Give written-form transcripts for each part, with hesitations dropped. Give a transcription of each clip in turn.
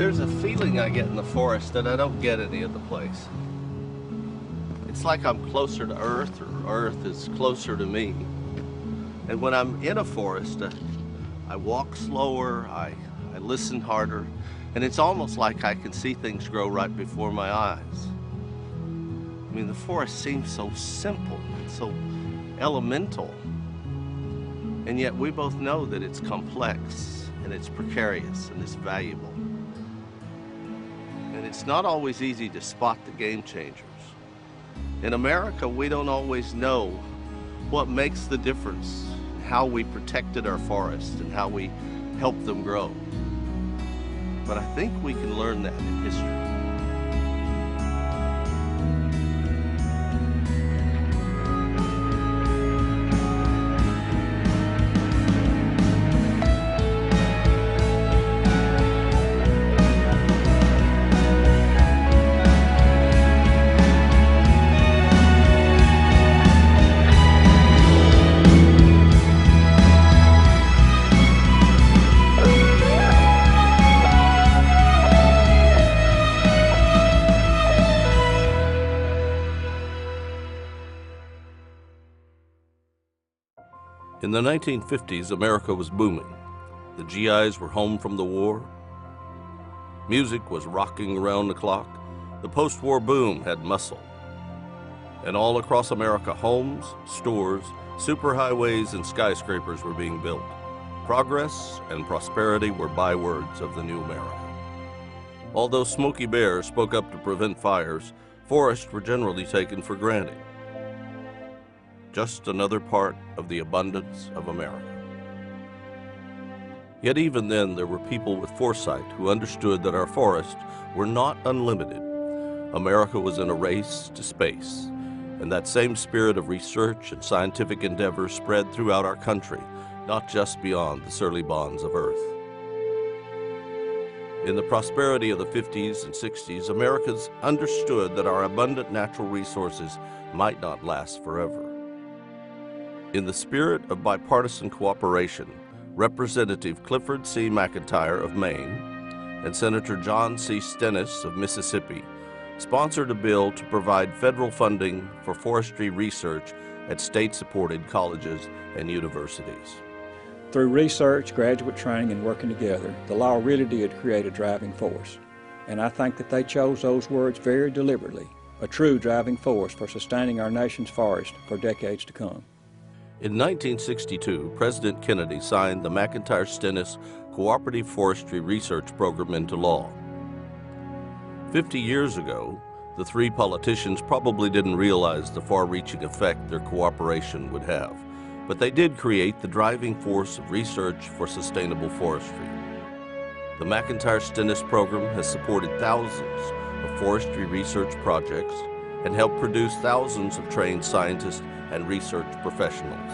There's a feeling I get in the forest that I don't get any other place. It's like I'm closer to Earth, or Earth is closer to me. And when I'm in a forest, I walk slower, I listen harder, and it's almost like I can see things grow right before my eyes. I mean, the forest seems so simple and so elemental, and yet we both know that it's complex, and it's precarious, and it's valuable. And it's not always easy to spot the game changers. In America, we don't always know what makes the difference, how we protected our forests and how we helped them grow. But I think we can learn that in history. In the 1950s, America was booming. The GIs were home from the war. Music was rocking around the clock. The post-war boom had muscle. And all across America, homes, stores, superhighways, and skyscrapers were being built. Progress and prosperity were bywords of the new America. Although Smokey Bear spoke up to prevent fires, forests were generally taken for granted. Just another part of the abundance of America. Yet even then, there were people with foresight who understood that our forests were not unlimited. America was in a race to space, and that same spirit of research and scientific endeavor spread throughout our country, not just beyond the surly bonds of Earth. In the prosperity of the 50s and 60s, Americans understood that our abundant natural resources might not last forever. In the spirit of bipartisan cooperation, Representative Clifford C. McIntire of Maine and Senator John C. Stennis of Mississippi sponsored a bill to provide federal funding for forestry research at state-supported colleges and universities. Through research, graduate training, and working together, the law really did create a driving force. And I think that they chose those words very deliberately, a true driving force for sustaining our nation's forest for decades to come. In 1962, President Kennedy signed the McIntire-Stennis Cooperative Forestry Research Program into law. 50 years ago, the three politicians probably didn't realize the far-reaching effect their cooperation would have, but they did create the driving force of research for sustainable forestry. The McIntire-Stennis program has supported thousands of forestry research projects and helped produce thousands of trained scientists and research professionals.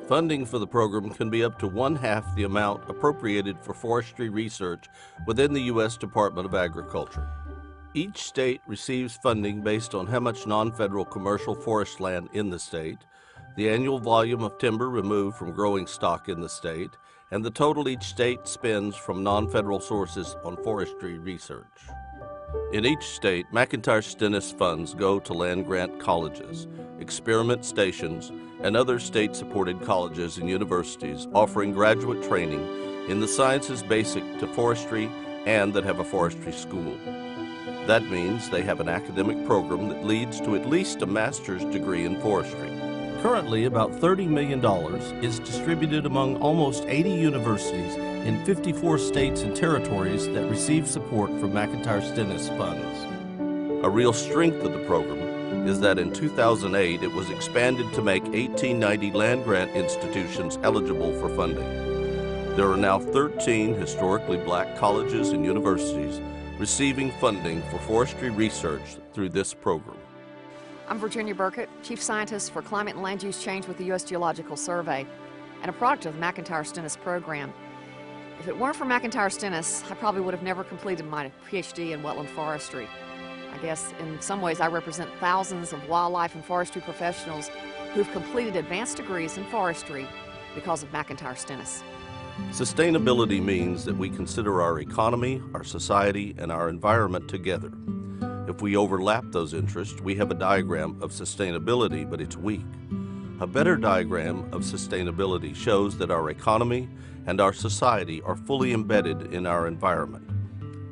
Funding for the program can be up to 1/2 the amount appropriated for forestry research within the U.S. Department of Agriculture. Each state receives funding based on how much non-federal commercial forest land in the state, the annual volume of timber removed from growing stock in the state, and the total each state spends from non-federal sources on forestry research. In each state, McIntire-Stennis funds go to land-grant colleges, experiment stations, and other state-supported colleges and universities offering graduate training in the sciences basic to forestry and that have a forestry school. That means they have an academic program that leads to at least a master's degree in forestry. Currently, about $30 million is distributed among almost 80 universities in 54 states and territories that receive support from McIntire-Stennis funds. A real strength of the program is that in 2008 it was expanded to make 1890 land-grant institutions eligible for funding. There are now 13 historically black colleges and universities receiving funding for forestry research through this program. I'm Virginia Burkett, Chief Scientist for Climate and Land Use Change with the U.S. Geological Survey, and a product of the McIntire-Stennis program. If it weren't for McIntire-Stennis, I probably would have never completed my PhD in wetland forestry. I guess in some ways I represent thousands of wildlife and forestry professionals who've completed advanced degrees in forestry because of McIntire-Stennis. Sustainability means that we consider our economy, our society, and our environment together. If we overlap those interests, we have a diagram of sustainability, but it's weak. A better diagram of sustainability shows that our economy and our society are fully embedded in our environment.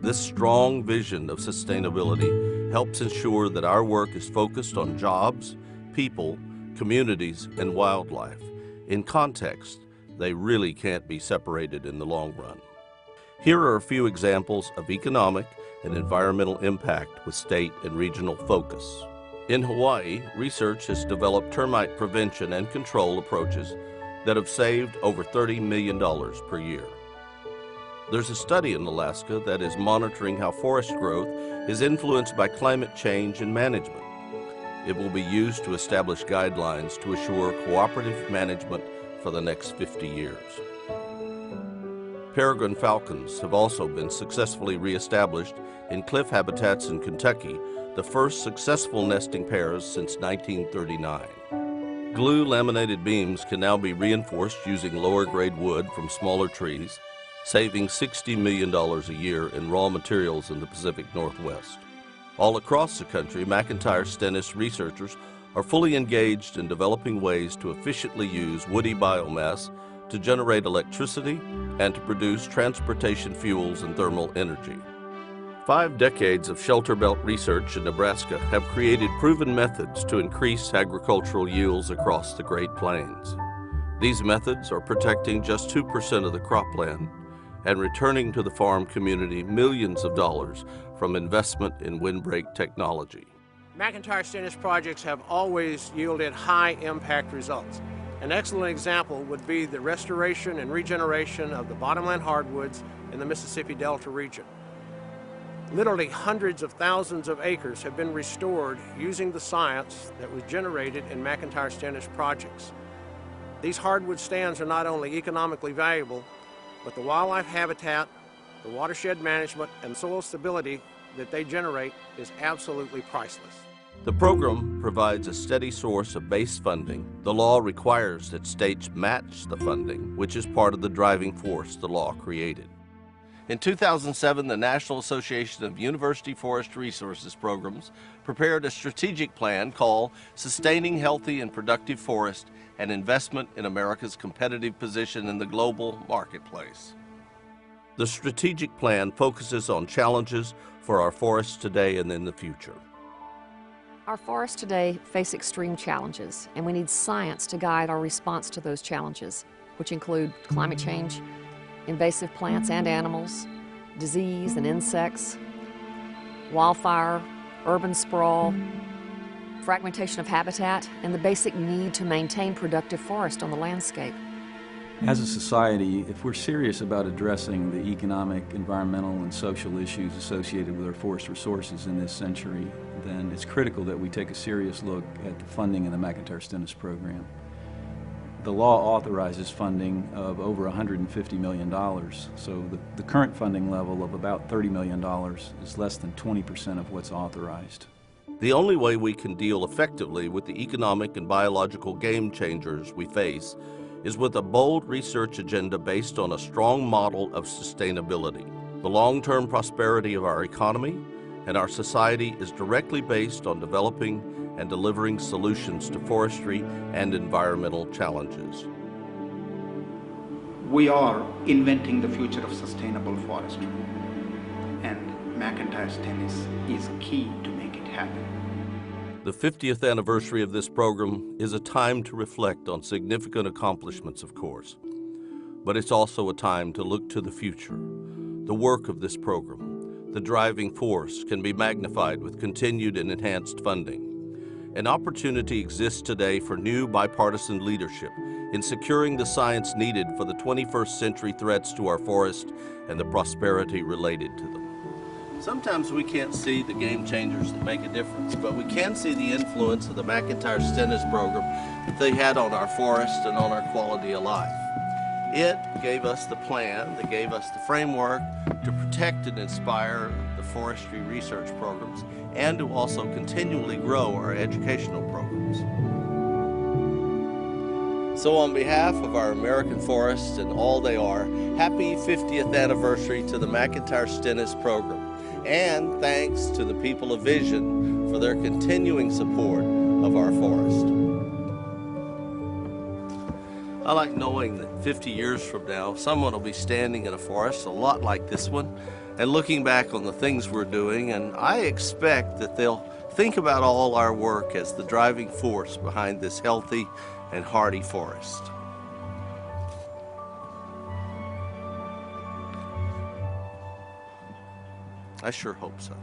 This strong vision of sustainability helps ensure that our work is focused on jobs, people, communities, and wildlife. In context, they really can't be separated in the long run. Here are a few examples of economic and environmental impact with state and regional focus. In Hawaii, research has developed termite prevention and control approaches that have saved over $30 million per year. There's a study in Alaska that is monitoring how forest growth is influenced by climate change and management. It will be used to establish guidelines to assure cooperative management for the next 50 years. Peregrine falcons have also been successfully reestablished in cliff habitats in Kentucky, the first successful nesting pairs since 1939. Glue laminated beams can now be reinforced using lower grade wood from smaller trees, saving $60 million a year in raw materials in the Pacific Northwest. All across the country, McIntire-Stennis researchers are fully engaged in developing ways to efficiently use woody biomass to generate electricity and to produce transportation fuels and thermal energy. 5 decades of shelter belt research in Nebraska have created proven methods to increase agricultural yields across the Great Plains. These methods are protecting just 2% of the cropland and returning to the farm community millions of dollars from investment in windbreak technology. McIntire-Stennis projects have always yielded high impact results. An excellent example would be the restoration and regeneration of the bottomland hardwoods in the Mississippi Delta region. Literally hundreds of thousands of acres have been restored using the science that was generated in McIntire-Stennis projects. These hardwood stands are not only economically valuable, but the wildlife habitat, the watershed management, and soil stability that they generate is absolutely priceless. The program provides a steady source of base funding. The law requires that states match the funding, which is part of the driving force the law created. In 2007, the National Association of University Forest Resources Programs prepared a strategic plan called Sustaining Healthy and Productive Forest and Investment in America's Competitive Position in the Global Marketplace. The strategic plan focuses on challenges for our forests today and in the future. Our forests today face extreme challenges, and we need science to guide our response to those challenges, which include climate change, invasive plants and animals, disease and insects, wildfire, urban sprawl, fragmentation of habitat, and the basic need to maintain productive forest on the landscape. As a society, if we're serious about addressing the economic, environmental, and social issues associated with our forest resources in this century, then it's critical that we take a serious look at the funding in the McIntire-Stennis program. The law authorizes funding of over $150 million, so the current funding level of about $30 million is less than 20% of what's authorized. The only way we can deal effectively with the economic and biological game changers we face is with a bold research agenda based on a strong model of sustainability. The long-term prosperity of our economy and our society is directly based on developing and delivering solutions to forestry and environmental challenges. We are inventing the future of sustainable forestry, and McIntire-Stennis is key to make it happen. The 50th anniversary of this program is a time to reflect on significant accomplishments, of course, but it's also a time to look to the future. The work of this program, the driving force, can be magnified with continued and enhanced funding. An opportunity exists today for new bipartisan leadership in securing the science needed for the 21st century threats to our forest and the prosperity related to them. Sometimes we can't see the game changers that make a difference, but we can see the influence of the McIntire-Stennis program that they had on our forest and on our quality of life. It gave us the plan, that gave us the framework to protect and inspire the forestry research programs and to also continually grow our educational programs. So on behalf of our American forests and all they are, happy 50th anniversary to the McIntire-Stennis program. And thanks to the people of Vision for their continuing support of our forest. I like knowing that 50 years from now, someone will be standing in a forest a lot like this one and looking back on the things we're doing, and I expect that they'll think about all our work as the driving force behind this healthy and hardy forest. I sure hope so.